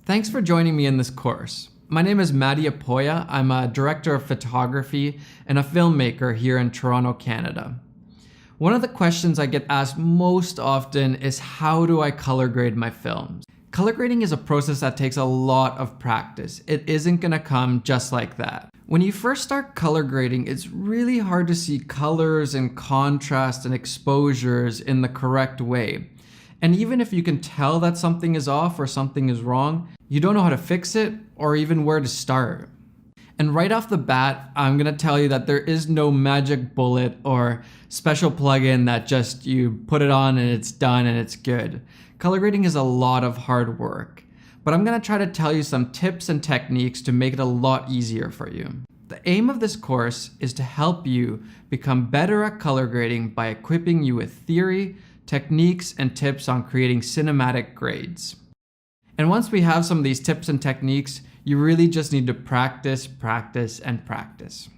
Thanks for joining me in this course. My name is Matti Apoya. I'm a director of photography and a filmmaker here in Toronto, Canada. One of the questions I get asked most often is, how do I color grade my films? Color grading is a process that takes a lot of practice. It isn't gonna come just like that. When you first start color grading, it's really hard to see colors and contrast and exposures in the correct way. And even if you can tell that something is off or something is wrong, you don't know how to fix it or even where to start. And right off the bat, I'm gonna tell you that there is no magic bullet or special plugin that just you put it on and it's done and it's good. Color grading is a lot of hard work, but I'm gonna try to tell you some tips and techniques to make it a lot easier for you. The aim of this course is to help you become better at color grading by equipping you with theory, techniques, and tips on creating cinematic grades. And once we have some of these tips and techniques, you really just need to practice, practice, and practice.